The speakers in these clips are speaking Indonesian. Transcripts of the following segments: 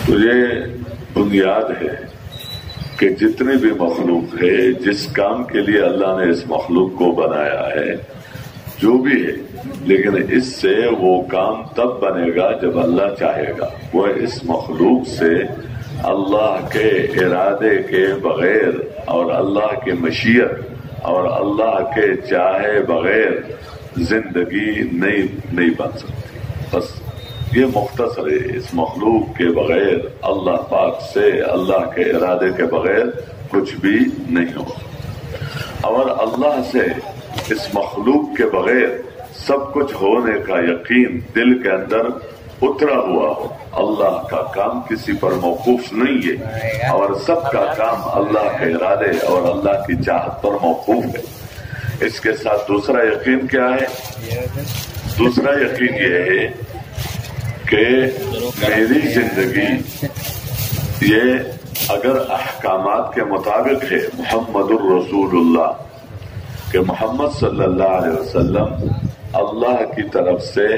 تو یہ بنیاد ہے کہ جتنی بھی مخلوق ہے، جس کام کے لیے اللہ نے اس مخلوق کو بنایا ہے، جو بھی ہے، لیکن اس سے وہ کام تب بنے گا جب اللہ چاہے گا۔ وہ اس مخلوق سے اللہ کے ارادے کے بغیر اور اللہ کے مشیت اور اللہ کے چاہے بغیر زندگی نہیں بن سکتی۔ بس یہ مختصر ہے، اس مخلوق کے بغیر اللہ پاک سے، اللہ کے ارادے کے بغیر کچھ بھی نہیں ہوگا، اور اللہ سے اس مخلوق کے بغیر سب کچھ ہونے کا یقین دل کے اندر اترا ہوا ہو۔ اللہ کا کام کسی پر موقوف نہیں ہے، اور سب کا کام اللہ کے ارادے اور اللہ کی چاہت پر موقوف ہے۔ اس کے ساتھ دوسرا یقین کیا ہے؟ دوسرا یقین یہ ہے کہ میری زندگی یہ اگر احکامات کے مطابق ہے، محمد الرسول اللہ، کہ محمد صلی اللہ علیہ وسلم اللہ کی طرف سے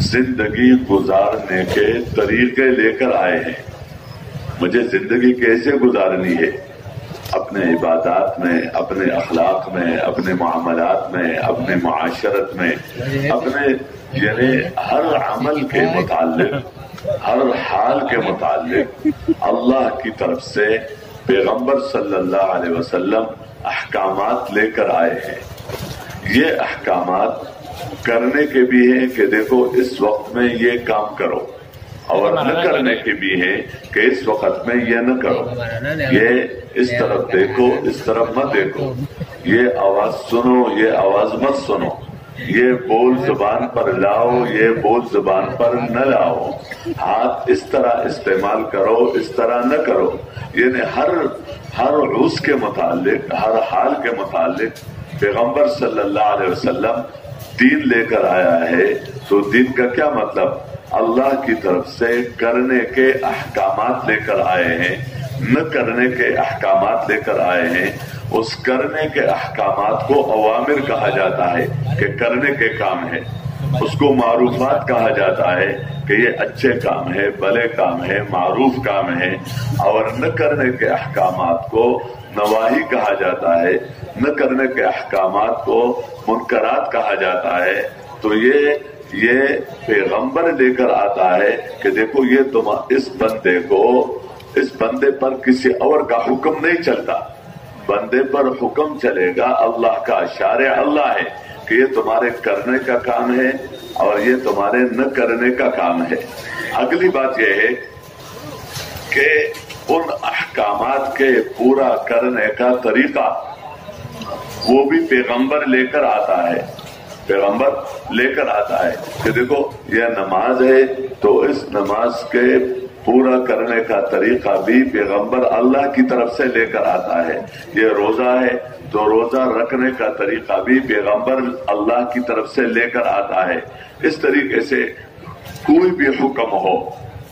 زندگی گزارنے کے طریقے لے کر آئے ہیں۔ مجھے زندگی کیسے گزارنی ہے، اپنے عبادات میں، اپنے اخلاق میں، اپنے معاملات میں، اپنے معاشرت میں، اپنے یعنی ہر عمل کے متعلق، ہر حال کے متعلق اللہ کی طرف سے پیغمبر صلی اللہ علیہ وسلم احکامات لے کر آئے ہیں۔ یہ احکامات کرنے کے بھی ہیں کہ دیکھو اس وقت میں یہ کام کرو، اور نہ کرنے کے بھی ہیں کہ اس وقت میں یہ نہ کرو، یہ اس طرف دیکھو، اس طرف مت دیکھو، یہ آواز سنو، یہ آواز مت سنو، یہ بول زبان پر لاؤ، یہ بول زبان پر نہ لاؤ، ہاتھ اس طرح استعمال کرو، اس طرح نہ کرو۔ یعنی ہر روز کے متعلق، ہر حال کے متعلق پیغمبر صلی اللہ علیہ وسلم دین لے کر آیا ہے۔ تو دین کا کیا مطلب؟ اللہ کی طرف سے کرنے کے احکامات لے کر آئے ہیں، نہ کرنے کے احکامات لے کر آئے ہیں۔ اس کرنے کے احکامات کو اوامر کہا جاتا ہے کہ کرنے کے کام ہے، اس کو معروفات کہا جاتا ہے کہ یہ اچھے کام ہے، بھلے کام ہے، معروف کام ہے، اور نہ کرنے کے احکامات کو نواہی کہا جاتا ہے، نہ کرنے کے احکامات کو منکرات کہا جاتا ہے۔ تو یہ پیغمبر لے کر آتا ہے کہ دیکھو یہ اس بندے پر کسی اور کا حکم نہیں چلتا، بندے پر حکم چلے گا اللہ کا، شارع اللہ ہے کہ یہ تمہارے کرنے کا کام ہے اور یہ تمہارے نہ کرنے کا کام ہے۔ اگلی بات یہ ہے کہ ان احکامات کے پورا کرنے کا طریقہ وہ بھی پیغمبر لے کر آتا ہے، پیغمبر لے کر آتا ہے کہ دیکھو یہ نماز ہے تو اس نماز کے پورا کرنے کا طریقہ بھی پیغمبر اللہ کی طرف سے لے کر آتا ہے۔ یہ روزہ ہے تو روزہ رکھنے کا طریقہ بھی پیغمبر اللہ کی طرف سے لے کر آتا ہے۔ اس طریقے سے کوئی بھی حکم ہو،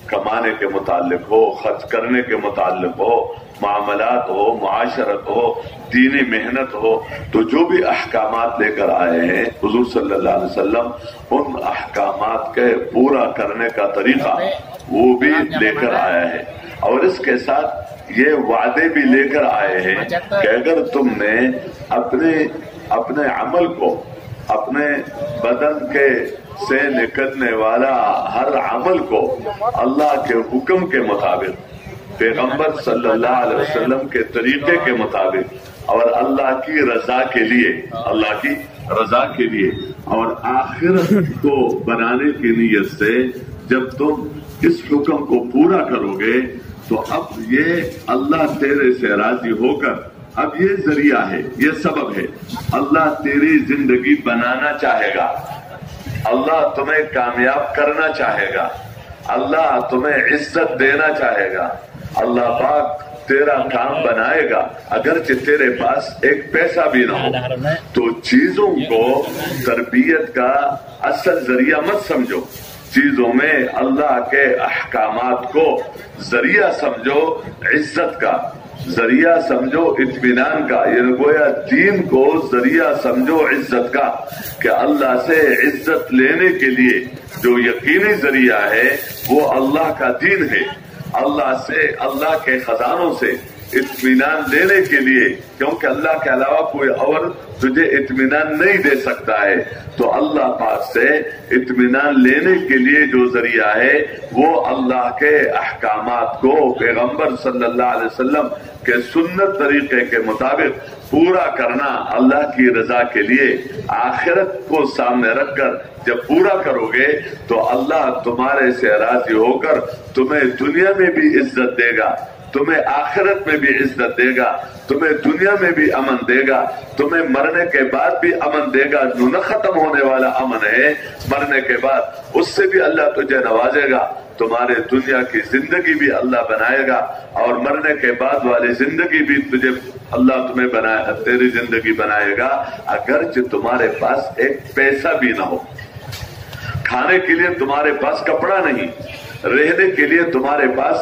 کمانے کے متعلق ہو، خرچ کرنے کے متعلق ہو، معاملات ہو، معاشرت ہو، دینی محنت ہو، تو جو بھی احکامات لے کر آئے ہیں حضور صلی اللہ علیہ وسلم ان احکامات کے پورا کرنے کا طریقہ وہ بھی لے کر آیا ہے، اور اس کے ساتھ یہ وعدے بھی لے کر آئے ہیں کہ اگر تم نے اپنے عمل کو، اپنے بدن کے سے نکلنے والا ہر عمل کو اللہ کے حکم کے مطابق، پیغمبر صلی اللہ علیہ وسلم کے طریقے کے مطابق اور اللہ کی رضا کے لیے، اللہ کی رضا کے لیے اور آخرت کو بنانے کی نیت سے جب تم اس حکم کو پورا کرو گے تو اب یہ اللہ تیرے سے راضی ہو کر، اب یہ ذریعہ ہے، یہ سبب ہے، اللہ تیری زندگی بنانا چاہے گا، اللہ تمہیں کامیاب کرنا چاہے گا، اللہ تمہیں عزت دینا چاہے گا، اللہ پاک تیرا کام بنائے گا۔ اگرچہ تیرے پاس ایک پیسہ بھی نہ ہو تو چیزوں کو تربیت کا اصل ذریعہ مت سمجھو، چیزوں میں اللہ کے احکامات کو ذریعہ سمجھو، عزت کا ذریعہ سمجھو، اطمینان کا، یہ گویا دین کو ذریعہ سمجھو عزت کا، کہ اللہ سے عزت لینے کے لیے جو یقینی ذریعہ ہے وہ اللہ کا دین ہے، اللہ سے، اللہ کے خزانوں سے اطمینان لینے کے لیے، کیونکہ اللہ کے علاوہ کوئی اور تجھے اطمینان نہیں دے سکتا ہے، تو اللہ پاک سے اطمینان لینے کے لیے جو ذریعہ ہے وہ اللہ کے احکامات کو پیغمبر صلی اللہ علیہ وسلم کے سنت طریقے کے مطابق پورا کرنا، اللہ کی رضا کے لیے آخرت کو سامنے رکھ کر جب پورا کرو گے تو اللہ تمہارے سے راضی ہو کر تمہیں دنیا میں بھی عزت دے گا، تمہیں آخرت میں بھی عزت دے گا، تمہیں دنیا میں بھی امن دے گا، تمہیں مرنے کے بعد بھی امن دے گا، جو نہ ختم ہونے والا امن ہے مرنے کے بعد، اس سے بھی اللہ تجھے نوازے گا، تمہارے دنیا کی زندگی بھی اللہ بنائے گا اور مرنے کے بعد والی زندگی بھی تجھے اللہ تمہیں بنائے، تیری زندگی بنائے گا، اگرچہ تمہارے پاس ایک پیسہ بھی نہ ہو، کھانے کے لیے تمہارے پاس کپڑا نہیں، رہنے کے لیے تمہارے پاس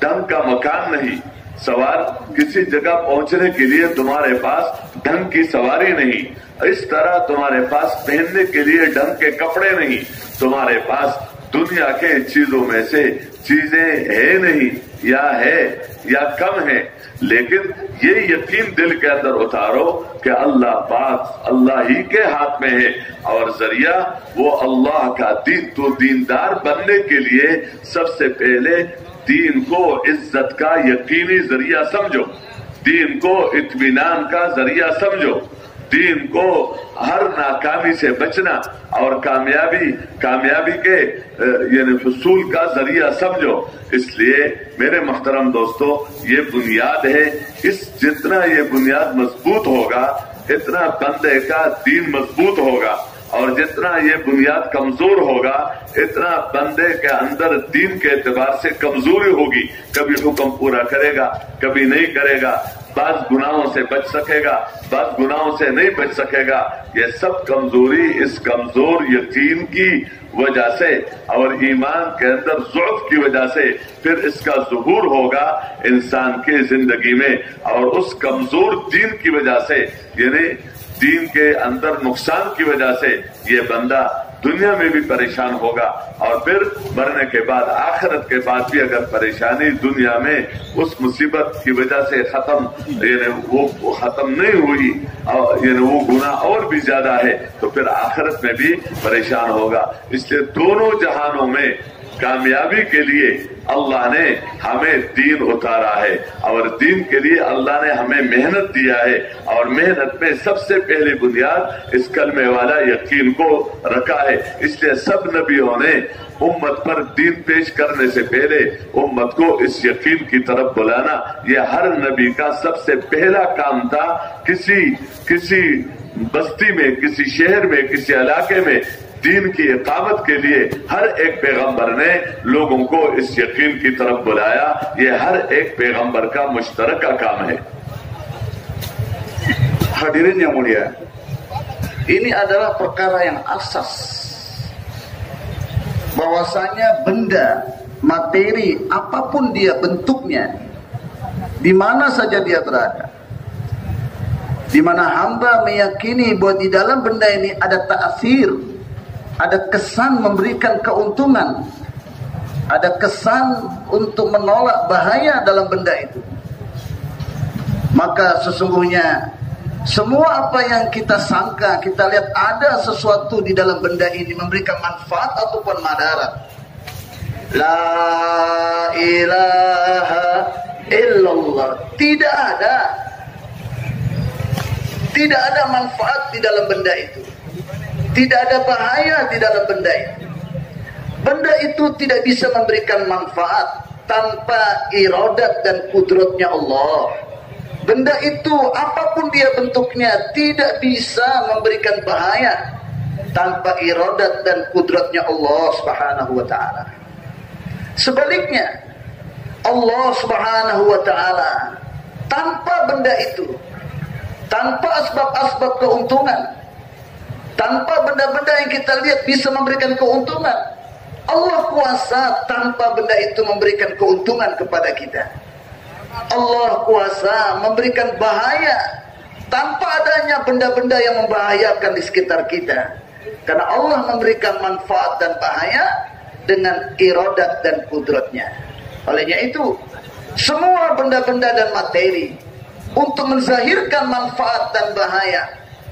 ڈھنگ کا مکان نہیں، سوار کسی جگہ پہنچنے کے لیے تمہارے پاس ڈھنگ کی سواری نہیں، اس طرح تمہارے پاس پہننے کے لیے ڈھنگ کے کپڑے نہیں، تمہارے پاس دنیا کے چیزوں میں سے چیزیں ہے نہیں یا ہے یا کم ہے، لیکن یہ یقین دل کے اندر اتارو کہ اللہ پاک اللہ ہی کے ہاتھ میں ہے اور ذریعہ وہ اللہ کا دین، تو دیندار بننے کے لیے سب سے پہلے دین کو عزت کا یقینی ذریعہ سمجھو، دین کو اطمینان کا ذریعہ سمجھو، دین کو ہر ناکامی سے بچنا اور کامیابی کے یعنی حصول کا ذریعہ سمجھو۔ اس لیے میرے محترم دوستو، یہ بنیاد ہے، جتنا یہ بنیاد مضبوط ہوگا اتنا بندے کا دین مضبوط ہوگا، اور جتنا یہ بنیاد کمزور ہوگا اتنا بندے کے اندر دین کے اعتبار سے کمزوری ہوگی، کبھی حکم پورا کرے گا کبھی نہیں کرے گا، بعض گناہوں سے بچ سکے گا بعض گناہوں سے نہیں بچ سکے گا، یہ سب کمزوری اس کمزور یقین کی وجہ سے اور ایمان کے اندر ضعف کی وجہ سے پھر اس کا ظہور ہوگا انسان کی زندگی میں، اور اس کمزور دین کی وجہ سے یعنی دین کے اندر نقصان کی وجہ سے یہ بندہ دنیا میں بھی پریشان ہوگا، اور پھر مرنے کے بعد آخرت کے بعد بھی اگر پریشانی دنیا میں اس مصیبت کی وجہ سے ختم یعنی وہ ختم نہیں ہوئی یعنی وہ گناہ اور بھی زیادہ ہے تو پھر آخرت میں بھی پریشان ہوگا۔ اس لیے دونوں جہانوں میں کامیابی کے لیے اللہ نے ہمیں دین اتارا ہے، اور دین کے لیے اللہ نے ہمیں محنت دیا ہے، اور محنت میں سب سے پہلی بنیاد اس کلمے والا یقین کو رکھا ہے۔ اس لیے سب نبیوں نے امت پر دین پیش کرنے سے پہلے امت کو اس یقین کی طرف بلانا، یہ ہر نبی کا سب سے پہلا کام تھا۔ کسی بستی میں، کسی شہر میں، کسی علاقے میں دین کی اقامت کے لیے ہر ایک پیغمبر نے لوگوں کو اس یقین کی طرف بلایا، یہ ہر ایک پیغمبر کا مشترکہ کام ہے۔ Hadirin yang mulia, ini adalah perkara yang asas, bahwasanya benda, materi, apapun dia bentuknya, di mana saja dia berada, di mana hamba meyakini bahwa di dalam benda ini ada ta'asir, ada kesan memberikan keuntungan, ada kesan untuk menolak bahaya dalam benda itu, maka sesungguhnya semua apa yang kita sangka, kita lihat ada sesuatu di dalam benda ini memberikan manfaat ataupun madarat. La ilaha illallah. Tidak ada manfaat di dalam benda itu. Tidak ada bahaya di dalam benda itu. Benda itu tidak bisa memberikan manfaat tanpa iradat dan kudratnya Allah. Benda itu apapun dia bentuknya tidak bisa memberikan bahaya tanpa iradat dan kudratnya Allah Subhanahu wa taala. Sebaliknya, Allah Subhanahu wa taala tanpa benda itu, tanpa asbab-asbab keuntungan, tanpa benda-benda yang kita lihat bisa memberikan keuntungan, Allah kuasa tanpa benda itu memberikan keuntungan kepada kita. Allah kuasa memberikan bahaya tanpa adanya benda-benda yang membahayakan di sekitar kita. Karena Allah memberikan manfaat dan bahaya dengan iradat dan kudratnya. Olehnya itu, semua benda-benda dan materi untuk menzahirkan manfaat dan bahaya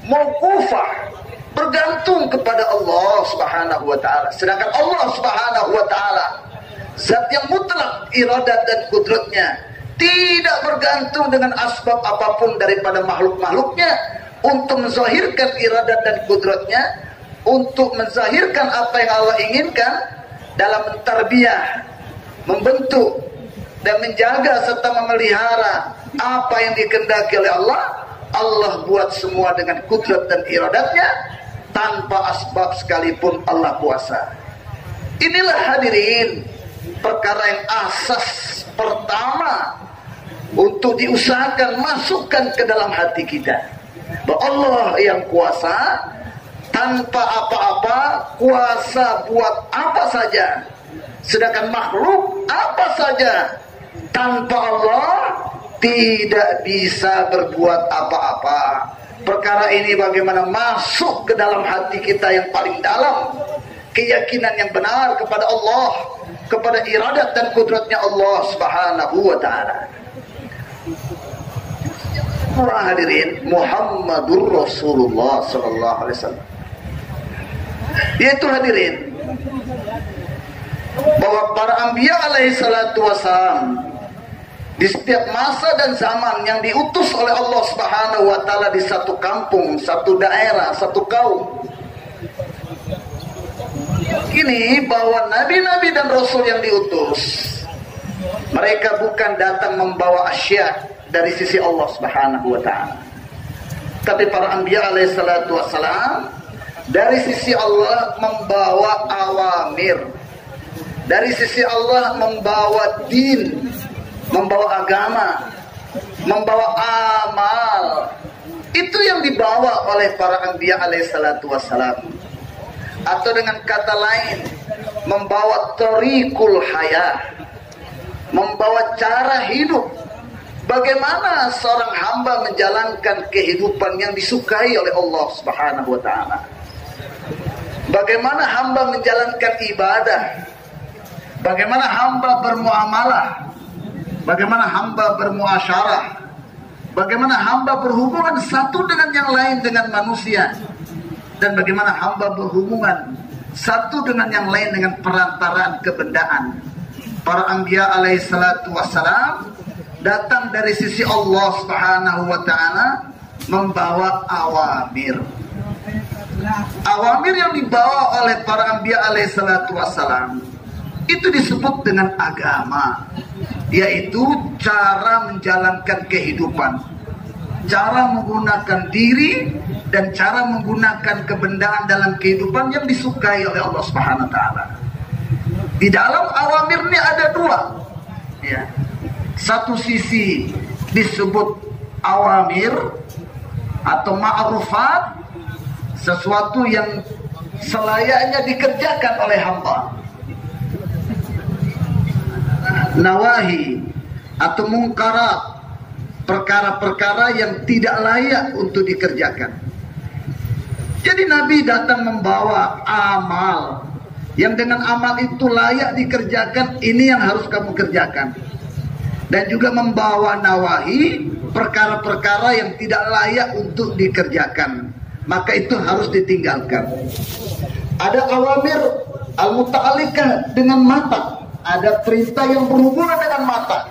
mauqufah, bergantung kepada Allah Subhanahu wa taala. Sedangkan Allah Subhanahu wa taala zat yang mutlak iradat dan kudratnya, tidak bergantung dengan asbab apapun daripada makhluk-makhluknya untuk menzahirkan iradat dan kudratnya, untuk menzahirkan apa yang Allah inginkan dalam mentarbiyah, membentuk dan menjaga serta memelihara apa yang dikehendaki oleh Allah. Allah buat semua dengan kudrat dan iradatnya, tanpa asbab sekalipun Allah kuasa. Inilah hadirin perkara yang asas pertama untuk diusahakan masukkan ke dalam hati kita, bahwa Allah yang kuasa, tanpa apa-apa, kuasa buat apa saja. Sedangkan makhluk apa saja tanpa Allah tidak bisa berbuat apa-apa. Perkara ini bagaimana masuk ke dalam hati kita yang paling dalam, keyakinan yang benar kepada Allah, kepada iradat dan kudratnya Allah Subhanahu wa ta'ala. Para hadirin, Muhammadur Rasulullah sallallahu alaihi wasallam, yaitu hadirin, bahwa para anbiya alaihi salatu wassalam di setiap masa dan zaman yang diutus oleh Allah Subhanahu wa taala di satu kampung, satu daerah, satu kaum, ini bahwa nabi-nabi dan rasul yang diutus, mereka bukan datang membawa asya dari sisi Allah Subhanahu wa taala, tapi para anbiya alaihi salatu wassalam dari sisi Allah membawa awamir, dari sisi Allah membawa din, membawa agama, membawa amal. Itu yang dibawa oleh para anbiya alaihi salatu wassalam. Atau dengan kata lain, membawa thariqul hayah, membawa cara hidup. Bagaimana seorang hamba menjalankan kehidupan yang disukai oleh Allah Subhanahu wa taala. Bagaimana hamba menjalankan ibadah. Bagaimana hamba bermuamalah. Bagaimana hamba bermuasyarah, bagaimana hamba berhubungan satu dengan yang lain dengan manusia, dan bagaimana hamba berhubungan satu dengan yang lain dengan perantaraan kebendaan. Para anbiya alaihi salatu wassalam datang dari sisi Allah Subhanahu wa ta'ala membawa awamir. Awamir yang dibawa oleh para anbiya alaihi salatu wassalam itu disebut dengan agama, yaitu cara menjalankan kehidupan, cara menggunakan diri, dan cara menggunakan kebendaan dalam kehidupan yang disukai oleh Allah Subhanahu wa taala. Di dalam awamir ini ada dua, ya. Satu sisi disebut awamir atau ma'rufat, sesuatu yang selayaknya dikerjakan oleh hamba. Nawahi atau mungkarat, perkara-perkara yang tidak layak untuk dikerjakan. Jadi Nabi datang membawa amal, yang dengan amal itu layak dikerjakan, ini yang harus kamu kerjakan. Dan juga membawa nawahi, perkara-perkara yang tidak layak untuk dikerjakan, maka itu harus ditinggalkan. Ada awamir al-muta'alliqah dengan mata. Ada perintah yang berhubungan dengan mata.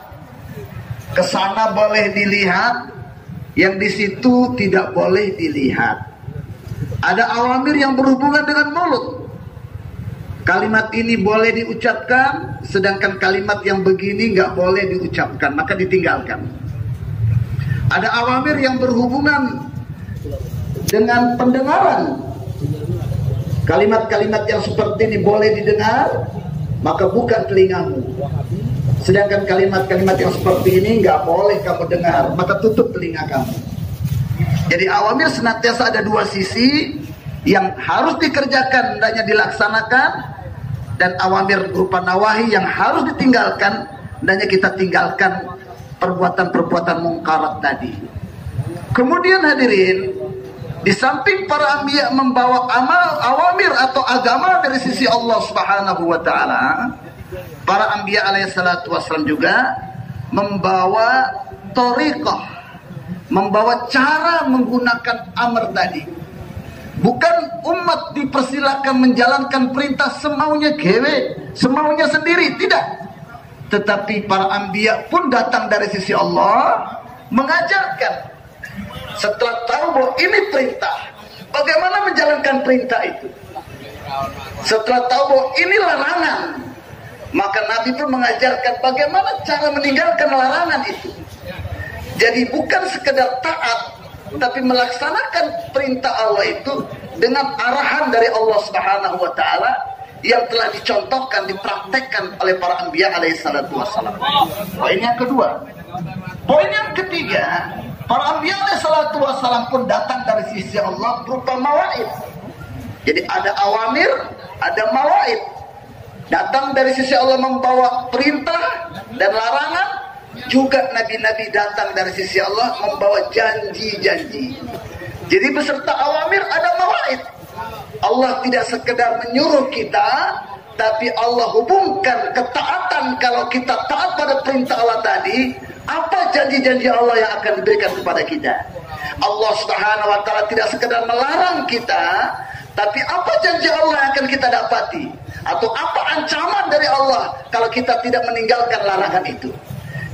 Kesana boleh dilihat, yang di situ tidak boleh dilihat. Ada awamir yang berhubungan dengan mulut. Kalimat ini boleh diucapkan, sedangkan kalimat yang begini nggak boleh diucapkan, maka ditinggalkan. Ada awamir yang berhubungan dengan pendengaran. Kalimat-kalimat yang seperti ini boleh didengar, maka buka telingamu. Sedangkan kalimat-kalimat yang seperti ini nggak boleh kamu dengar, maka tutup telinga kamu. Jadi awamir senantiasa ada dua sisi, yang harus dikerjakan hendaknya dilaksanakan, dan awamir berupa nawahi yang harus ditinggalkan, hendaknya kita tinggalkan perbuatan-perbuatan mungkarat tadi. Kemudian hadirin, di samping para anbiya membawa awamir atau agama dari sisi Allah Subhanahu wa ta'ala, para anbiya alaihi salatu wassalam juga membawa thariqah, membawa cara menggunakan amr tadi. Bukan umat dipersilakan menjalankan perintah semaunya gewe, semaunya sendiri, tidak. Tetapi para anbiya pun datang dari sisi Allah mengajarkan. Setelah tahu bahwa ini perintah, bagaimana menjalankan perintah itu? Setelah tahu bahwa ini larangan, maka Nabi pun mengajarkan bagaimana cara meninggalkan larangan itu. Jadi bukan sekedar taat, tapi melaksanakan perintah Allah itu dengan arahan dari Allah Subhanahu wa taala yang telah dicontohkan, dipraktekkan oleh para anbiya alaihi salatu wassalam. Poin yang kedua. Poin yang ketiga, para anbiya alaihi salatu wassalam pun datang dari sisi Allah berupa mawaid. Jadi ada awamir, ada mawaid. Datang dari sisi Allah membawa perintah dan larangan. Juga nabi-nabi datang dari sisi Allah membawa janji-janji. Jadi beserta awamir ada mawaid. Allah tidak sekedar menyuruh kita, tapi Allah hubungkan ketaatan. Kalau kita taat pada perintah Allah tadi, apa janji-janji Allah yang akan diberikan kepada kita? Allah Subhanahu wa taala tidak sekedar melarang kita, tapi apa janji Allah yang akan kita dapati? Atau apa ancaman dari Allah kalau kita tidak meninggalkan larangan itu?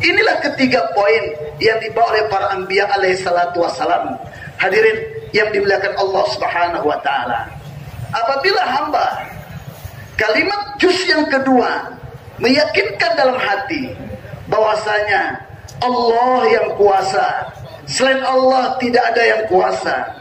Inilah ketiga poin yang dibawa oleh para anbiya alaihi salatu wassalam. Hadirin yang dimuliakan Allah Subhanahu wa taala. Apabila hamba kalimat juz yang kedua meyakinkan dalam hati bahwasanya Allah yang kuasa, selain Allah tidak ada yang kuasa.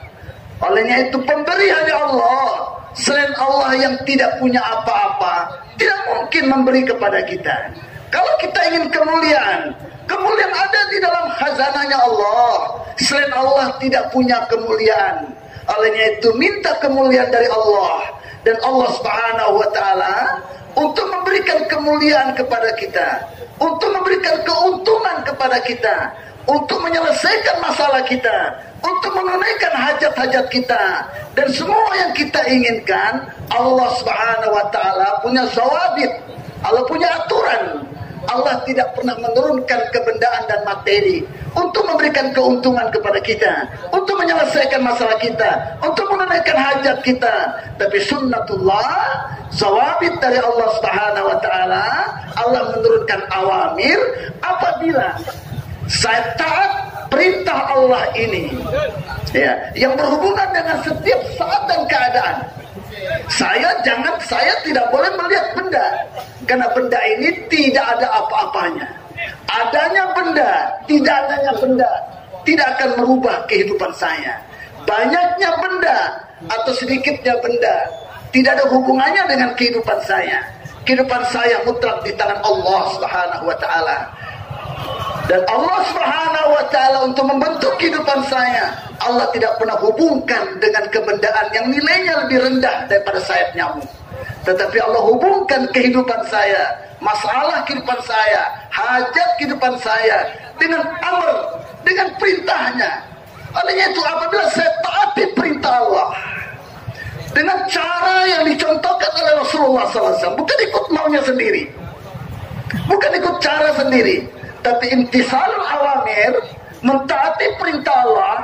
Olehnya itu pemberi hanya Allah. Selain Allah yang tidak punya apa-apa, tidak mungkin memberi kepada kita. Kalau kita ingin kemuliaan, kemuliaan ada di dalam khazanahnya Allah. Selain Allah tidak punya kemuliaan. Olehnya itu minta kemuliaan dari Allah. Dan Allah Subhanahu wa taala untuk memberikan kemuliaan kepada kita, untuk memberikan keuntungan kepada kita, untuk menyelesaikan masalah kita, untuk menunaikan hajat-hajat kita, dan semua yang kita inginkan. Allah Subhanahu wa taala punya zawabit, Allah punya aturan. Allah tidak pernah menurunkan kebendaan dan materi untuk memberikan keuntungan kepada kita, untuk menyelesaikan masalah kita, untuk menunaikan hajat kita. Tapi sunnatullah, zawabit dari Allah Subhanahu wa taala, Allah menurunkan awamir apabila saya taat perintah Allah ini, ya, yang berhubungan dengan setiap saat dan keadaan. Saya tidak boleh melihat benda, karena benda ini tidak ada apa-apanya. Adanya benda, tidak adanya benda tidak akan merubah kehidupan saya. Banyaknya benda atau sedikitnya benda tidak ada hubungannya dengan kehidupan saya. Kehidupan saya mutlak di tangan Allah Subhanahu wa taala. Dan Allah Subhanahu wa taala untuk membentuk kehidupan saya, Allah tidak pernah hubungkan dengan kebendaan yang nilainya lebih rendah daripada sayap nyamuk. Tetapi Allah hubungkan kehidupan saya, masalah kehidupan saya, hajat kehidupan saya dengan amr, dengan perintahnya. Olehnya itu apabila saya taati perintah Allah dengan cara yang dicontohkan oleh Rasulullah SAW, bukan ikut maunya sendiri, bukan ikut cara sendiri, tapi imtisalul awamir, mentaati perintah Allah,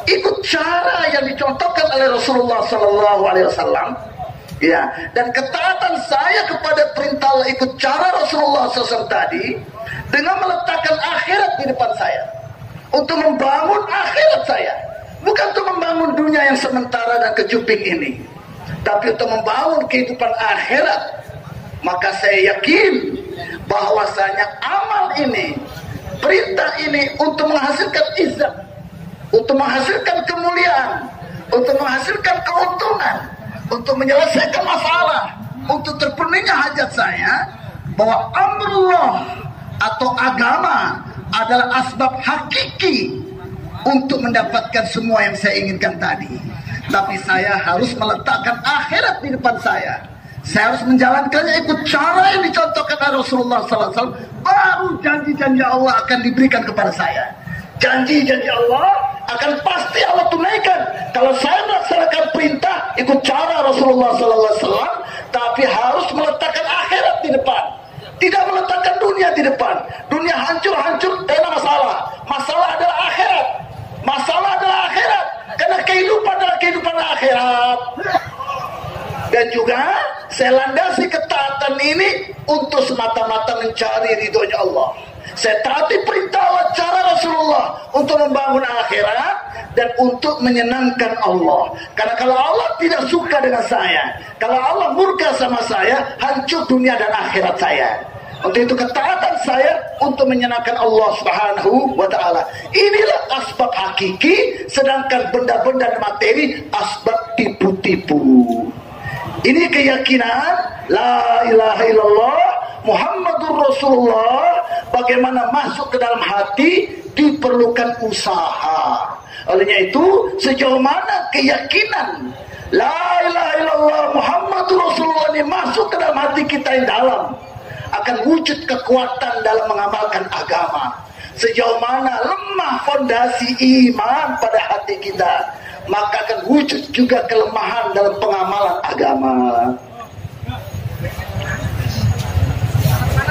ikut cara yang dicontohkan oleh Rasulullah SAW. Ya, dan ketaatan saya kepada perintah Allah ikut cara Rasulullah SAW tadi dengan meletakkan akhirat di depan saya, untuk membangun akhirat saya, bukan untuk membangun dunia yang sementara dan kecuping ini, tapi untuk membangun kehidupan akhirat. Maka saya yakin bahwasanya amal ini, perintah ini untuk menghasilkan izzat, untuk menghasilkan kemuliaan, untuk menghasilkan keuntungan, untuk menyelesaikan masalah, untuk terpenuhinya hajat saya, bahwa amrullah atau agama adalah asbab hakiki untuk mendapatkan semua yang saya inginkan tadi. Tapi saya harus meletakkan akhirat di depan saya. Saya harus menjalankannya ikut cara yang dicontohkan oleh Rasulullah SAW. Baru janji-janji Allah akan diberikan kepada saya. Janji-janji Allah akan pasti Allah tunaikan kalau saya melaksanakan perintah ikut cara Rasulullah SAW, tapi harus meletakkan akhirat di depan. tidak meletakkan dunia di depan. Dunia hancur-hancur, tidak ada masalah. Masalah adalah akhirat. Masalah adalah akhirat. Karena kehidupan adalah kehidupan akhirat. Dan juga saya landasi ketaatan ini untuk semata-mata mencari ridhonya Allah. Saya taati perintah Allah, cara Rasulullah untuk membangun akhirat dan untuk menyenangkan Allah. Karena kalau Allah tidak suka dengan saya, kalau Allah murka sama saya, hancur dunia dan akhirat saya. Untuk itu ketaatan saya untuk menyenangkan Allah Subhanahu wa ta'ala. Inilah asbab hakiki, sedangkan benda-benda materi asbab tipu-tipu. Ini keyakinan la ilaha illallah Muhammadur Rasulullah. Bagaimana masuk ke dalam hati diperlukan usaha. Olehnya itu sejauh mana keyakinan la ilaha illallah Muhammadur Rasulullah ini masuk ke dalam hati kita yang dalam, akan wujud kekuatan dalam mengamalkan agama. Sejauh mana lemah fondasi iman pada hati kita, maka akan wujud juga kelemahan dalam pengamalan agama.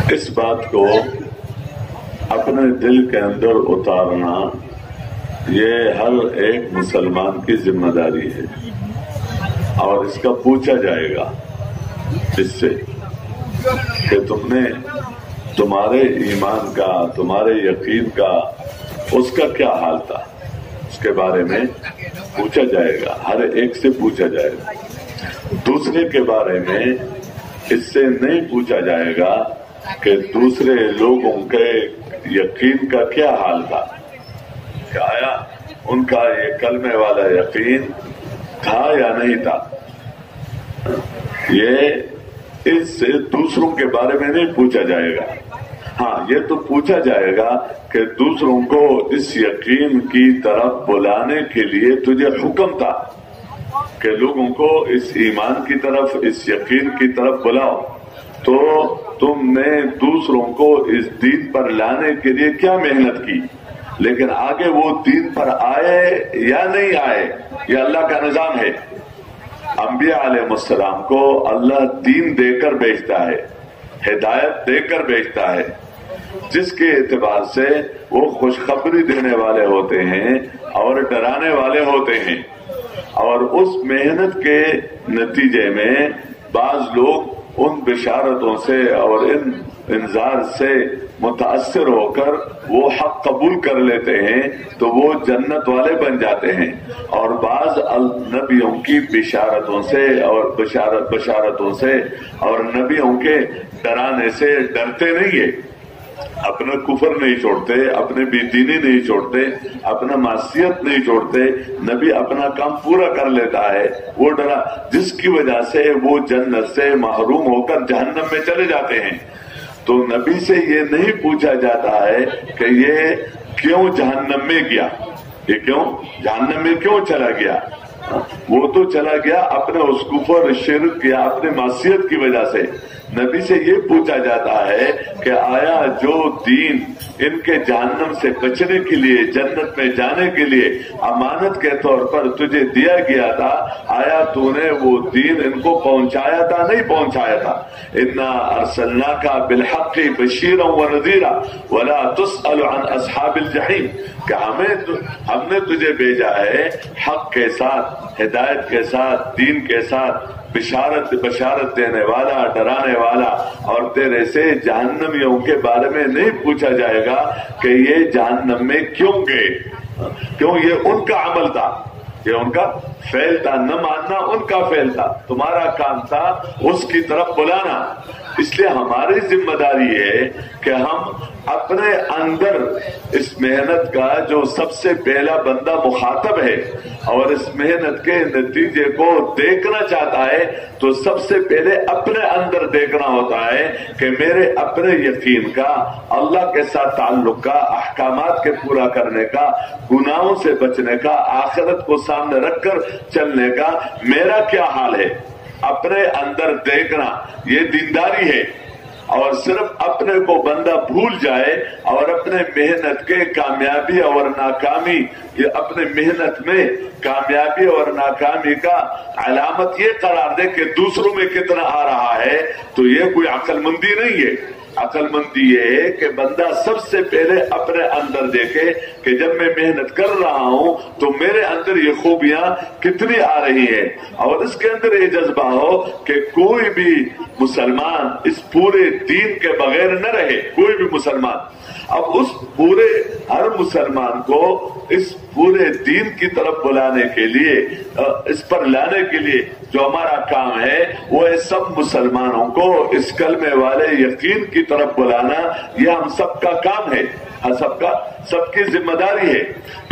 اس بات کو اپنے دل کے اندر اتارنا یہ ہر ایک مسلمان کی ذمہ داری ہے، اور اس کا پوچھا جائے گا اس سے کہ تم نے تمہارے ایمان کا، تمہارے یقین کا، اس کا کیا حال تھا، اس کے بارے میں پوچھا جائے گا، ہر ایک سے پوچھا جائے گا۔ دوسرے کے بارے میں اس سے نہیں پوچھا جائے گا کہ دوسرے لوگوں کے یقین کا کیا حال تھا، کہ آیا ان کا یہ کلمے والا یقین تھا یا نہیں تھا۔ یہ اس سے دوسروں کے بارے میں نہیں پوچھا جائے گا۔ ہاں، یہ تو پوچھا جائے گا کہ دوسروں کو اس یقین کی طرف بلانے کے لیے تجھے حکم تھا کہ لوگوں کو اس ایمان کی طرف، اس یقین کی طرف بلاؤ، تو تم نے دوسروں کو اس دین پر لانے کے لیے کیا محنت کی، لیکن آگے وہ دین پر آئے یا نہیں آئے، یہ اللہ کا نظام ہے۔ انبیاء علیہ السلام کو اللہ دین دے کر بھیجتا ہے، ہدایت دے کر بھیجتا ہے، جس کے اعتبار سے وہ خوشخبری دینے والے ہوتے ہیں اور ڈرانے والے ہوتے ہیں۔ اور اس محنت کے نتیجے میں بعض لوگ ان بشارتوں سے اور ان انذار سے متاثر ہو کر وہ حق قبول کر لیتے ہیں تو وہ جنت والے بن جاتے ہیں، اور بعض نبیوں کی بشارتوں سے اور بشارتوں سے اور نبیوں کے ڈرانے سے ڈرتے نہیں ہیں، اپنا کفر نہیں چھوڑتے، اپنے بے دینی نہیں چھوڑتے، اپنا معصیت نہیں چھوڑتے، نبی اپنا کام پورا کر لیتا ہے، وہ ڈرا جس کی وجہ سے وہ جنت سے محروم ہو کر جہنم میں چلے جاتے ہیں۔ تو نبی سے یہ نہیں پوچھا جاتا ہے کہ یہ کیوں جہنم میں گیا، یہ کیوں جہنم میں کیوں چلا گیا، وہ تو چلا گیا اپنے اس کفر، شرک یا اپنے معصیت کی وجہ سے۔ نبی سے یہ پوچھا جاتا ہے کہ آیا جو دین ان کے جہنم سے بچنے کے لیے، جنت میں جانے کے لیے امانت کے طور پر تجھے دیا گیا تھا، آیا تو نے وہ دین ان کو پہنچایا تھا، نہیں پہنچایا تھا؟ انا ارسلناک بالحق بشیرا ونذیرا ولا تسأل عن اصحاب الجحیم، کہ ہم نے تجھے بھیجا ہے حق کے ساتھ، ہدایت کے ساتھ، دین کے ساتھ، بشارت دینے والا، ڈرانے والا، اور تیرے سے جہنمیوں کے بارے میں نہیں پوچھا جائے گا کہ یہ جہنم میں کیوں گئے، کیوں؟ یہ ان کا عمل تھا، یہ ان کا فعل تھا، نہ ماننا ان کا فعل تھا، تمہارا کام تھا اس کی طرف بلانا۔ اس لیے ہماری ذمہ داری ہے کہ ہم اپنے اندر اس محنت کا جو سب سے پہلا بندہ مخاطب ہے اور اس محنت کے نتیجے کو دیکھنا چاہتا ہے، تو سب سے پہلے اپنے اندر دیکھنا ہوتا ہے کہ میرے اپنے یقین کا، اللہ کے ساتھ تعلق کا، احکامات کے پورا کرنے کا، گناہوں سے بچنے کا، آخرت کو سامنے رکھ کر چلنے کا میرا کیا حال ہے۔ اپنے اندر دیکھنا یہ دینداری ہے، اور صرف اپنے کو بندہ بھول جائے اور اپنے محنت کے کامیابی اور ناکامی، اپنے محنت میں کامیابی اور ناکامی کا علامت یہ قرار دے کہ دوسروں میں کتنا آ رہا ہے، تو یہ کوئی عقل مندی نہیں ہے، عقل مندی یہ ہے کہ بندہ سب سے پہلے اپنے اندر دیکھے کہ جب میں محنت کر رہا ہوں تو میرے اندر یہ خوبیاں کتنی آ رہی ہیں، اور اس کے اندر یہ جذبہ ہو کہ کوئی بھی مسلمان اس پورے دین کے بغیر نہ رہے، کوئی بھی مسلمان۔ اب اس پورے ہر مسلمان کو اس پورے دین کی طرف بلانے کے لیے، اس پر لانے کے لیے جو ہمارا کام ہے وہ ہے سب مسلمانوں کو اس کلمے والے یقین کی طرف بلانا۔ یہ ہم سب کا کام ہے، سب کی ذمہ داری ہے۔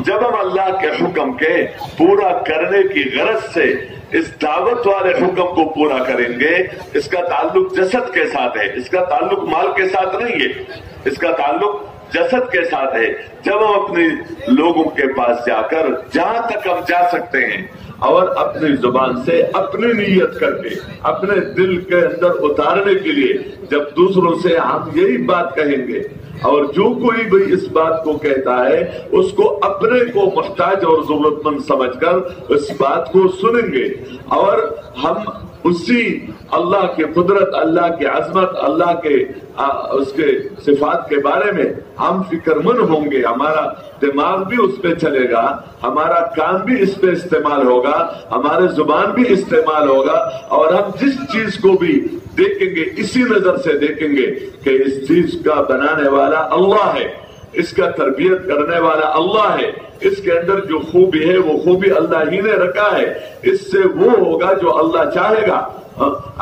جب ہم اللہ کے حکم کے پورا کرنے کی غرض سے اس دعوت والے حکم کو پورا کریں گے، اس کا تعلق جسد کے ساتھ ہے، اس کا تعلق مال کے ساتھ نہیں ہے، اس کا تعلق جسد کے ساتھ ہے۔ جب ہم اپنے لوگوں کے پاس جا کر جہاں تک ہم جا سکتے ہیں اور اپنی زبان سے اپنی نیت کر کے اپنے دل کے اندر اتارنے کے لیے جب دوسروں سے ہم یہی بات کہیں گے، اور جو کوئی بھی اس بات کو کہتا ہے اس کو اپنے کو محتاج اور ضرورت مند سمجھ کر اس بات کو سنیں گے، اور ہم اسی اللہ کی قدرت، اللہ کی عظمت، اللہ کے اس کے صفات کے بارے میں ہم فکر مند ہوں گے۔ ہمارا دماغ بھی اس پہ چلے گا، ہمارا کام بھی اس پہ استعمال ہوگا، ہمارے زبان بھی استعمال ہوگا، اور ہم جس چیز کو بھی دیکھیں گے اسی نظر سے دیکھیں گے کہ اس چیز کا بنانے والا اللہ ہے، اس کا تربیت کرنے والا اللہ ہے، اس کے اندر جو خوبی ہے وہ خوبی اللہ ہی نے رکھا ہے۔ اس سے وہ ہوگا جو اللہ چاہے گا،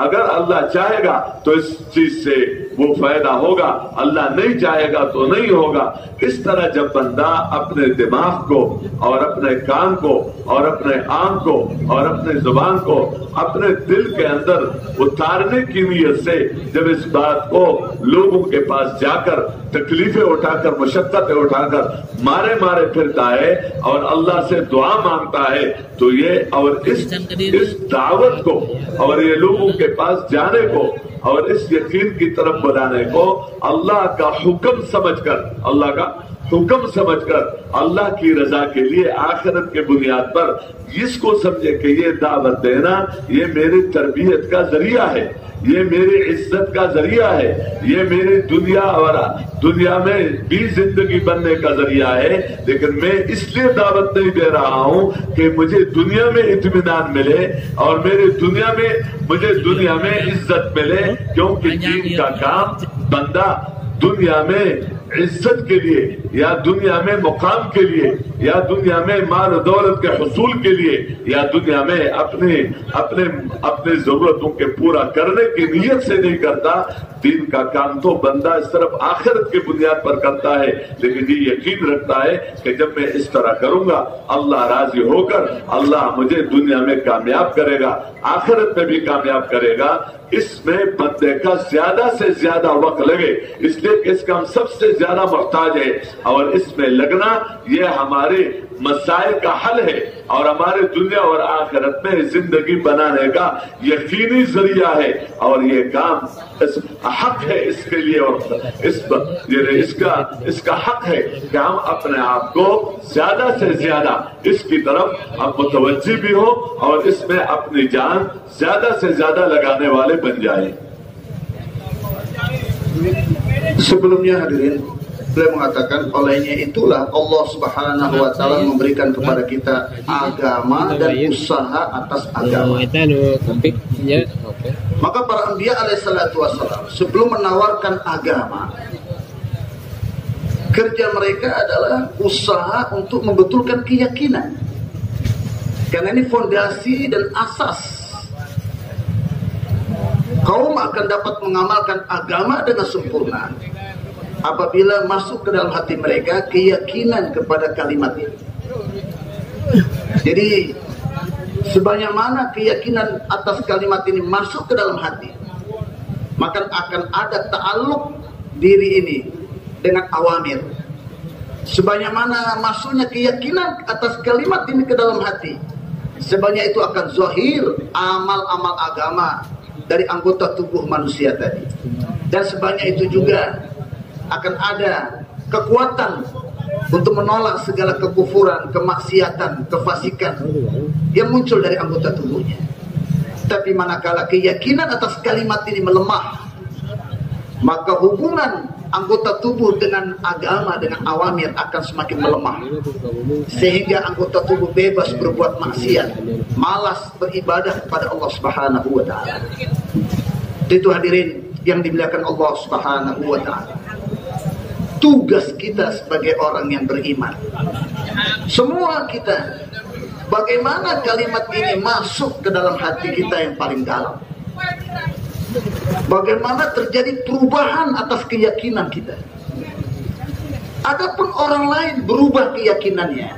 اگر اللہ چاہے گا تو اس چیز سے وہ فائدہ ہوگا، اللہ نہیں چاہے گا تو نہیں ہوگا۔ اس طرح جب بندہ اپنے دماغ کو اور اپنے کان کو اور اپنے آنکھ کو اور اپنے زبان کو اپنے دل کے اندر اتارنے کی نیت سے جب اس بات کو لوگوں کے پاس جا کر تکلیفیں اٹھا کر مشقتیں اٹھا کر مارے پھرتا ہے اور اللہ سے دعا مانگتا ہے تو یہ اور اس دعوت کو اور یہ لوگوں کے پاس جانے کو اور اس یقین کی طرف بلانے کو اللہ کا حکم سمجھ کر اللہ کی رضا کے لیے آخرت کے بنیاد پر اس کو سمجھے کہ یہ دعوت دینا یہ میری تربیت کا ذریعہ ہے، یہ میری عزت کا ذریعہ ہے، یہ میری دنیا میں بھی زندگی بننے کا ذریعہ ہے، لیکن میں اس لیے دعوت نہیں دے رہا ہوں کہ مجھے دنیا میں اطمینان ملے اور مجھے دنیا میں عزت ملے، کیونکہ دین کا کام بندہ دنیا میں عزت کے لیے یا دنیا میں مقام کے لیے یا دنیا میں مال و دولت کے حصول کے لیے یا دنیا میں اپنے ضرورتوں کے پورا کرنے کی نیت سے نہیں کرتا۔ دین کا کام تو بندہ اس طرف آخرت کے بنیاد پر کرتا ہے، لیکن یہ یقین رکھتا ہے کہ جب میں اس طرح کروں گا اللہ راضی ہو کر اللہ مجھے دنیا میں کامیاب کرے گا، آخرت میں بھی کامیاب کرے گا۔ اس میں بندے کا زیادہ سے زیادہ وقت لگے، اس لیے کہ اس کا ہم سب سے زیادہ محتاج ہے، اور اس میں لگنا یہ ہمارے مسائل کا حل ہے اور ہمارے دنیا اور آخرت میں زندگی بنانے کا یقینی ذریعہ ہے، اور یہ کام حق ہے اس کے لیے، اور اس کا حق ہے کہ ہم اپنے آپ کو زیادہ سے زیادہ اس کی طرف ہم متوجہ بھی ہو اور اس میں اپنی جان زیادہ سے زیادہ لگانے والے بن جائیں۔ Sebelumnya hadirin, beliau mengatakan olehnya itulah Allah Subhanahu wa Ta'ala memberikan kepada kita agama dan usaha atas agama. Maka para anbiya alaihissalatu wassalam sebelum menawarkan agama, kerja mereka adalah usaha untuk membetulkan keyakinan, karena ini fondasi dan asas kaum akan dapat mengamalkan agama dengan sempurna apabila masuk ke dalam hati mereka keyakinan kepada kalimat ini. Jadi sebanyak mana keyakinan atas kalimat ini masuk ke dalam hati, maka akan ada ta'alluq diri ini dengan awamir. Sebanyak mana masuknya keyakinan atas kalimat ini ke dalam hati, sebanyak itu akan zahir amal-amal agama dari anggota tubuh manusia tadi. Dan sebanyak itu juga akan ada kekuatan untuk menolak segala kekufuran, kemaksiatan, kefasikan yang muncul dari anggota tubuhnya. Tapi manakala keyakinan atas kalimat ini melemah, maka hubungan anggota tubuh dengan agama, dengan awamir akan semakin melemah, sehingga anggota tubuh bebas berbuat maksiat, malas beribadah kepada Allah Subhanahu wa taala. Itu hadirin yang dimuliakan Allah Subhanahu wa taala. Tugas kita sebagai orang yang beriman, semua kita, bagaimana kalimat ini masuk ke dalam hati kita yang paling dalam. Bagaimana terjadi perubahan atas keyakinan kita. Adapun orang lain berubah keyakinannya.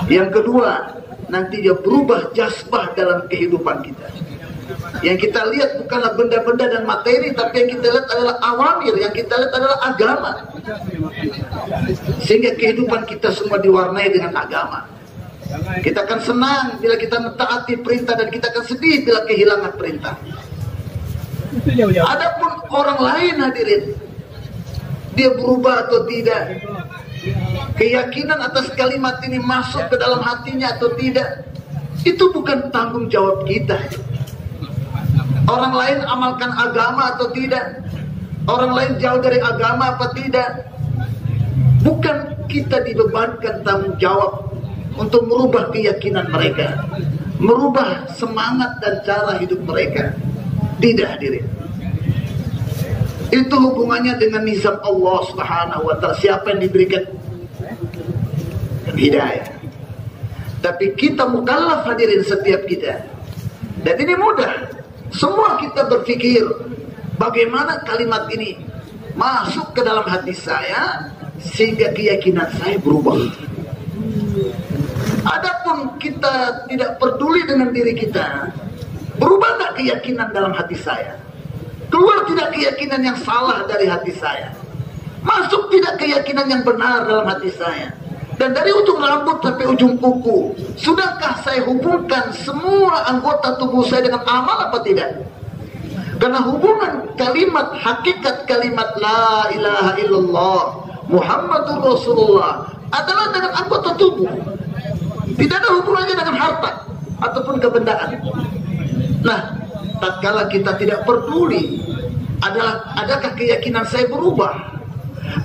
Yang kedua, nanti dia berubah jazbah dalam kehidupan kita. Yang kita lihat bukanlah benda-benda dan materi, tapi yang kita lihat adalah awamir, yang kita lihat adalah agama. Sehingga kehidupan kita semua diwarnai dengan agama. Kita akan senang bila kita mentaati perintah, dan kita akan sedih bila kehilangan perintah. Adapun orang lain hadirin, dia berubah atau tidak, keyakinan atas kalimat ini masuk ke dalam hatinya atau tidak, itu bukan tanggung jawab kita. Orang lain amalkan agama atau tidak, orang lain jauh dari agama apa tidak, bukan kita dibebankan tanggung jawab untuk merubah keyakinan mereka, merubah semangat dan cara hidup mereka. Tidak hadirin. Itu hubungannya dengan nizam Allah Subhanahu wa taala. Siapa yang diberikan hidayah. Tapi kita mukallaf hadirin, setiap kita. Dan ini mudah. Semua kita berpikir bagaimana kalimat ini masuk ke dalam hati saya sehingga keyakinan saya berubah. Adapun kita tidak peduli dengan diri kita, berubah tidak keyakinan dalam hati saya? Keluar tidak keyakinan yang salah dari hati saya? Masuk tidak keyakinan yang benar dalam hati saya? Dan dari ujung rambut sampai ujung kuku, sudahkah saya hubungkan semua anggota tubuh saya dengan amal apa tidak? Karena hubungan kalimat, hakikat kalimat La ilaha illallah Muhammadur Rasulullah adalah dengan anggota tubuh. Tidak ada hubungannya dengan harta ataupun kebendaan. Nah, tatkala kita tidak peduli, adakah keyakinan saya berubah?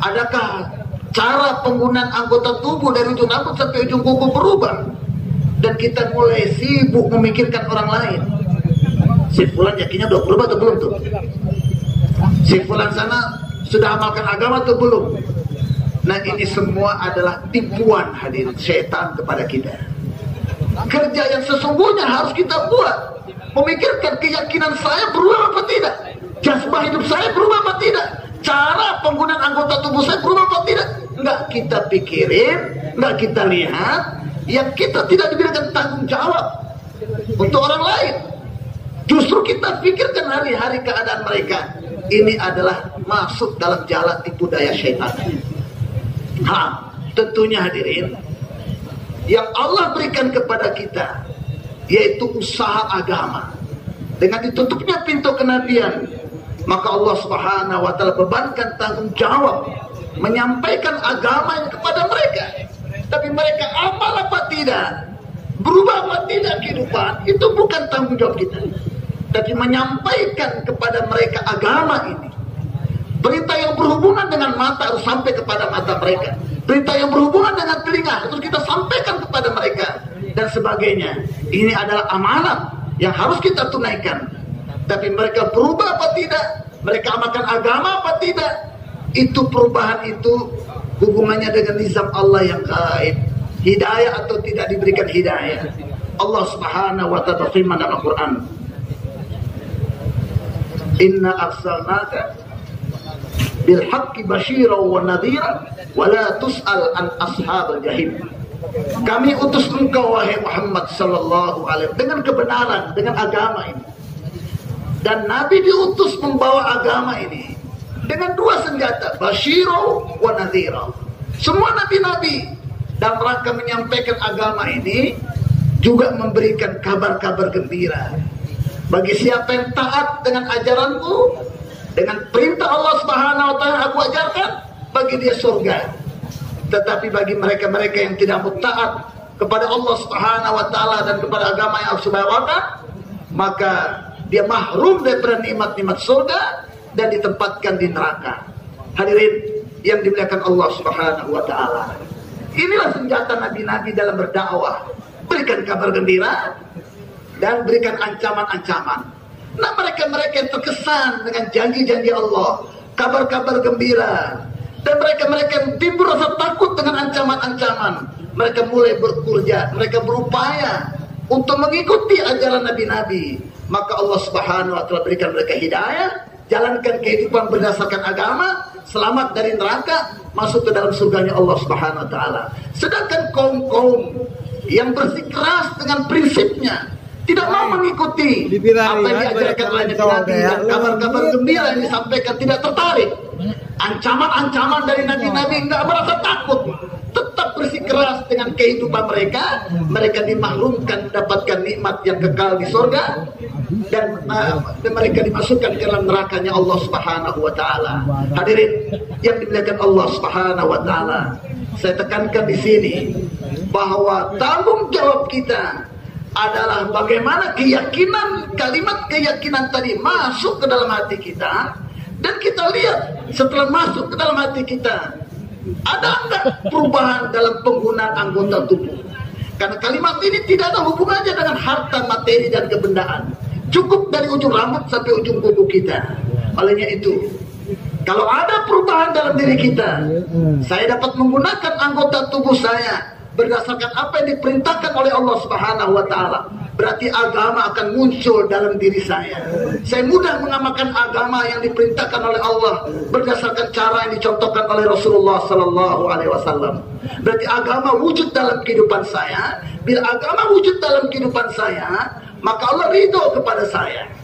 Adakah cara penggunaan anggota tubuh dari ujung rambut sampai ujung kuku berubah? Dan kita mulai sibuk memikirkan orang lain. Si fulan yakinnya udah berubah atau belum tuh? Si fulan sana sudah amalkan agama atau belum? Nah, ini semua adalah tipuan hadirin setan kepada kita. Kerja yang sesungguhnya harus kita buat, memikirkan keyakinan saya berubah apa tidak, jazbah hidup saya berubah apa tidak, cara penggunaan anggota tubuh saya berubah apa tidak. Enggak kita pikirin, enggak kita lihat, yang kita tidak diberikan tanggung jawab untuk orang lain. Justru kita pikirkan hari-hari keadaan mereka. Ini adalah masuk dalam jalan tipu daya syaitan. Tentunya hadirin, yang Allah berikan kepada kita yaitu usaha agama. Dengan ditutupnya pintu kenabian, maka Allah Subhanahu wa taala bebankan tanggung jawab menyampaikan agama kepada mereka. Tapi mereka amal apa tidak, berubah apa tidak kehidupan, itu bukan tanggung jawab kita. Tapi menyampaikan kepada mereka agama ini. Berita yang berhubungan dengan mata harus sampai kepada mata mereka. Berita yang berhubungan dengan telinga harus kita sampaikan kepada mereka. Dan sebagainya. Ini adalah amanat yang harus kita tunaikan. Tapi mereka berubah apa tidak? Mereka amalkan agama apa tidak? Itu perubahan itu hubungannya dengan nizam Allah yang gaib. Hidayah atau tidak diberikan hidayah. Allah Subhanahu wa ta'ala firman dalam Al-Quran, Inna arsalnaka bil haqqi basyira wa nadhira wa la tus'al an ashabil jahim. Kami utus engkau wahai Muhammad sallallahu alaihi wasallam dengan kebenaran, dengan agama ini. Dan Nabi diutus membawa agama ini dengan dua senjata, basyira wa nadhira. Semua nabi-nabi dalam rangka menyampaikan agama ini juga memberikan kabar-kabar gembira. Bagi siapa yang taat dengan ajaranku, dengan perintah Allah Subhanahu wa taala aku ajarkan, bagi dia surga. Tetapi bagi mereka-mereka yang tidak taat kepada Allah Subhanahu wa taala dan kepada agama yang aku bawakan, maka dia mahrum daripada nikmat-nikmat surga dan ditempatkan di neraka. Hadirin yang dimuliakan Allah Subhanahu wa taala. Inilah senjata nabi-nabi dalam berdakwah. Berikan kabar gembira dan berikan ancaman-ancaman. Nah, mereka-mereka yang terkesan dengan janji-janji Allah, kabar-kabar gembira, dan mereka-mereka yang timbul rasa takut dengan ancaman-ancaman, mereka mulai bekerja, mereka berupaya untuk mengikuti ajaran nabi-nabi. Maka Allah Subhanahu wa taala berikan mereka hidayah, jalankan kehidupan berdasarkan agama, selamat dari neraka, masuk ke dalam surganya Allah Subhanahu wa taala. Sedangkan kaum-kaum yang bersikeras dengan prinsipnya, tidak mau mengikuti apa yang diajarkan oleh nabi-nabi dan kabar-kabar gembira yang disampaikan, tidak tertarik. Ancaman-ancaman dari nabi-nabi enggak merasa takut, tetap bersikeras dengan kehidupan mereka. Mereka dimaklumkan mendapatkan nikmat yang kekal di surga, dan mereka dimasukkan ke dalam nerakanya Allah Subhanahu wa taala. Hadirin yang dimuliakan Allah Subhanahu wa taala, saya tekankan di sini bahwa tanggung jawab kita adalah bagaimana kalimat keyakinan tadi masuk ke dalam hati kita, dan kita lihat setelah masuk ke dalam hati kita ada enggak perubahan dalam penggunaan anggota tubuh. Karena kalimat ini tidak ada hubungannya dengan harta, materi, dan kebendaan. Cukup dari ujung rambut sampai ujung kuku kita. Olehnya itu, kalau ada perubahan dalam diri kita, saya dapat menggunakan anggota tubuh saya berdasarkan apa yang diperintahkan oleh Allah Subhanahu wa taala, berarti agama akan muncul dalam diri saya. Saya mudah mengamalkan agama yang diperintahkan oleh Allah berdasarkan cara yang dicontohkan oleh Rasulullah sallallahu alaihi wasallam. Berarti agama wujud dalam kehidupan saya. Bila agama wujud dalam kehidupan saya, maka Allah ridho kepada saya.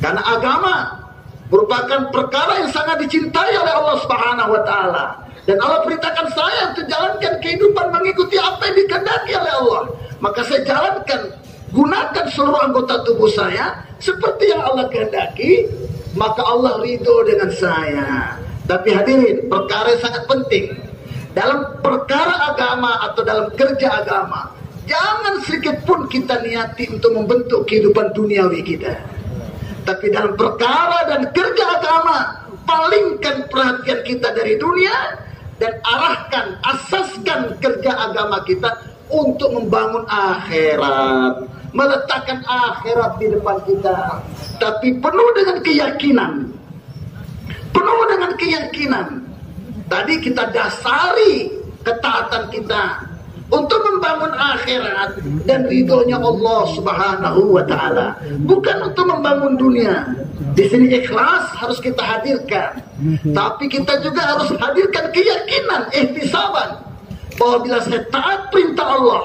Karena agama merupakan perkara yang sangat dicintai oleh Allah Subhanahu wa taala. Dan Allah perintahkan saya untuk jalankan kehidupan mengikuti apa yang dikehendaki oleh Allah. Maka saya jalankan, gunakan seluruh anggota tubuh saya seperti yang Allah kehendaki, maka Allah ridho dengan saya. Tapi hadirin, perkara yang sangat penting dalam perkara agama atau dalam kerja agama, jangan sedikit pun kita niati untuk membentuk kehidupan duniawi kita. Tapi dalam perkara dan kerja agama, palingkan perhatian kita dari dunia dan arahkan, asaskan kerja agama kita untuk membangun akhirat, meletakkan akhirat di depan kita, tapi penuh dengan keyakinan. Penuh dengan keyakinan. Tadi kita dasari ketaatan kita untuk membangun akhirat dan ridhonya Allah Subhanahu wa taala, bukan untuk membangun dunia. Di sini ikhlas harus kita hadirkan, tapi kita juga harus hadirkan keyakinan, ihtisaban, bahwa bila saya taat perintah Allah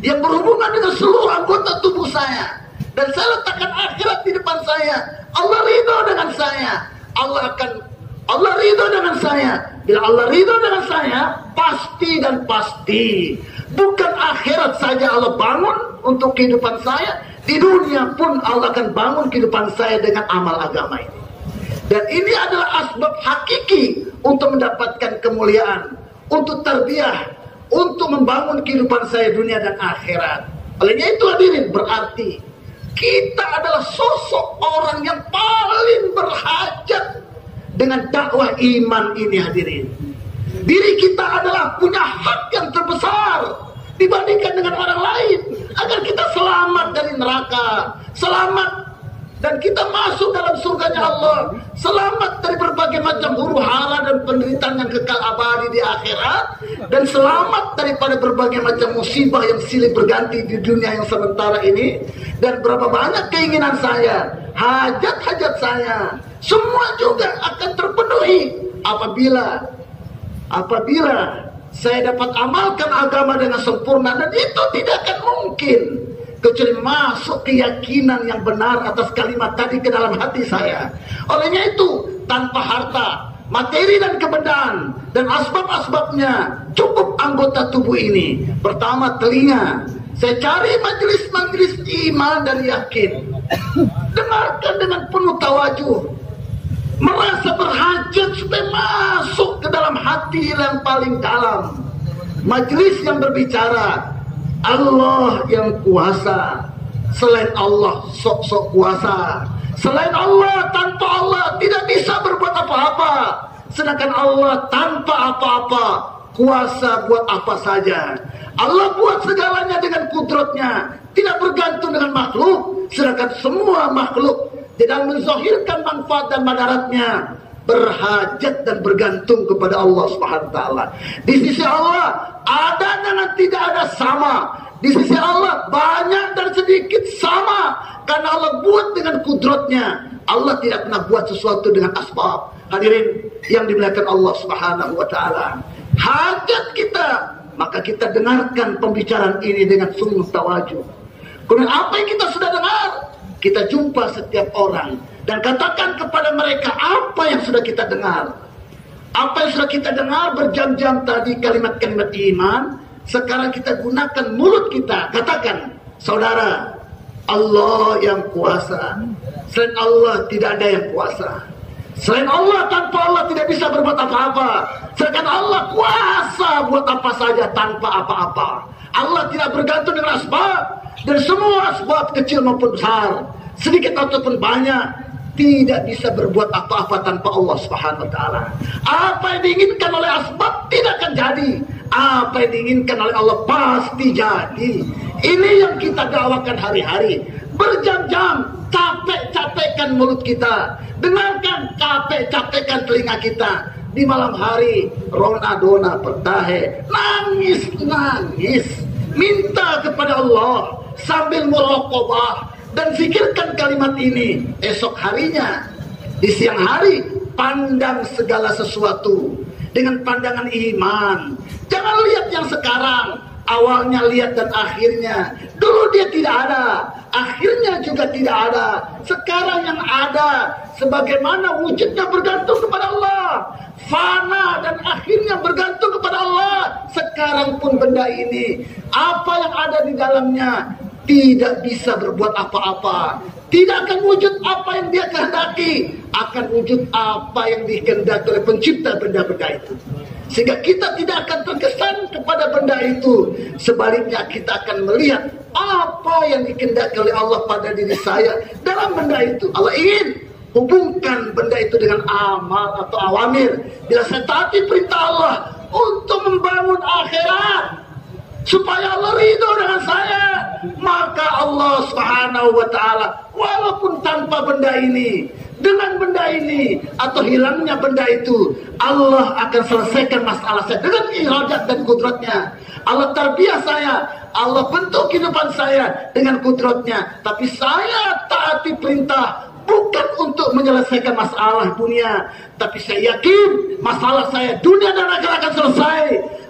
yang berhubungan dengan seluruh anggota tubuh saya, dan saya letakkan akhirat di depan saya, Allah ridho dengan saya. Allah ridho dengan saya. Bila Allah ridho dengan saya, pasti dan pasti, bukan akhirat saja Allah bangun untuk kehidupan saya, di dunia pun Allah akan bangun kehidupan saya dengan amal agama ini. Dan ini adalah asbab hakiki untuk mendapatkan kemuliaan, untuk tarbiyah, untuk membangun kehidupan saya dunia dan akhirat. Olehnya itu hadirin, berarti kita adalah sosok orang yang paling berhajat dengan dakwah iman ini hadirin. Diri kita adalah punya hak yang terbesar dibandingkan dengan orang lain, agar kita selamat dari neraka, selamat dan kita masuk dalam surganya Allah, selamat dari berbagai macam huru-hara dan penderitaan yang kekal abadi di akhirat, dan selamat daripada berbagai macam musibah yang silih berganti di dunia yang sementara ini. Dan berapa banyak keinginan saya, hajat-hajat saya, semua juga akan terpenuhi apabila saya dapat amalkan agama dengan sempurna, dan itu tidak akan mungkin kecuali masuk keyakinan yang benar atas kalimat tadi ke dalam hati saya. Olehnya itu, tanpa harta, materi dan kebendaan dan asbab-asbabnya, cukup anggota tubuh ini. Pertama, telinga. Saya cari majelis-majelis iman dan yakin. Dengarkan dengan penuh tawajuh, merasa berhajat supaya masuk ke dalam hati yang paling dalam. Majelis yang berbicara Allah yang kuasa, selain Allah sok-sok kuasa, Selain Allah, tanpa Allah tidak bisa berbuat apa-apa. Sedangkan Allah tanpa apa-apa, kuasa buat apa saja. Allah buat segalanya dengan kudratnya, tidak bergantung dengan makhluk. Sedangkan semua makhluk tidak menzahirkan manfaat dan madaratnya, berhajat dan bergantung kepada Allah Subhanahu wa taala. Di sisi Allah ada dengan tidak ada sama. Di sisi Allah banyak dan sedikit sama, karena Allah buat dengan kudratnya. Allah tidak pernah buat sesuatu dengan asbab. Hadirin yang dimuliakan Allah Subhanahu wa taala, hajat kita, maka kita dengarkan pembicaraan ini dengan sungguh tawajuh. Kemudian apa yang kita sudah dengar, kita jumpa setiap orang dan katakan kepada mereka apa yang sudah kita dengar. Apa yang sudah kita dengar berjam-jam tadi, kalimat-kalimat iman. Sekarang kita gunakan mulut kita, katakan, saudara, Allah yang kuasa. Selain Allah tidak ada yang kuasa. Selain Allah, tanpa Allah tidak bisa berbuat apa-apa. Sedangkan Allah kuasa buat apa saja tanpa apa-apa. Allah tidak bergantung dengan asbab. Dan semua asbab kecil maupun besar, sedikit ataupun banyak, tidak bisa berbuat apa-apa tanpa Allah Subhanahu wa taala. Apa yang diinginkan oleh asbab tidak akan jadi. Apa yang diinginkan oleh Allah pasti jadi. Ini yang kita dakwakan hari-hari. Berjam-jam capek-capekkan mulut kita, dengarkan, capek-capekkan telinga kita. Di malam hari rona-dona bertahe, nangis-nangis, minta kepada Allah sambil muraqabah dan zikirkan kalimat ini. Esok harinya, di siang hari, pandang segala sesuatu dengan pandangan iman. Jangan lihat yang sekarang, awalnya lihat dan akhirnya. Dulu dia tidak ada, akhirnya juga tidak ada. Sekarang yang ada, sebagaimana wujudnya bergantung kepada Allah, fana dan akhirnya bergantung kepada Allah. Sekarang pun benda ini, apa yang ada di dalamnya tidak bisa berbuat apa-apa. Tidak akan wujud apa yang dia kehendaki, akan wujud apa yang dikehendaki oleh pencipta benda-benda itu. Sehingga kita tidak akan terkesan kepada benda itu. Sebaliknya kita akan melihat apa yang dikehendaki oleh Allah pada diri saya dalam benda itu. Allah ingin hubungkan benda itu dengan amal atau awamir. Bila saya taati perintah Allah untuk membangun akhirat, supaya Allah ridho dengan saya, maka Allah Subhanahu wa taala walaupun tanpa benda ini, dengan benda ini atau hilangnya benda itu, Allah akan selesaikan masalah saya dengan iradat dan kudratnya. Allah tarbiyah saya, Allah bentuk kehidupan saya dengan kudratnya. Tapi saya taati perintah bukan untuk menyelesaikan masalah dunia, tapi saya yakin masalah saya dunia dan akhirat akan selesai.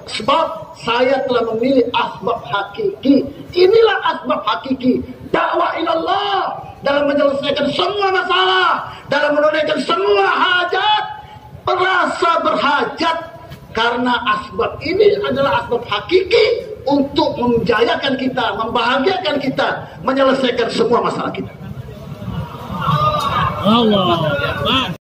Sebab saya telah memilih asbab hakiki. Inilah asbab hakiki dakwah ilallah, dalam menyelesaikan semua masalah, dalam menunaikan semua hajat. Merasa berhajat karena asbab ini adalah asbab hakiki untuk menjayakan kita, membahagiakan kita, menyelesaikan semua masalah kita. Allah.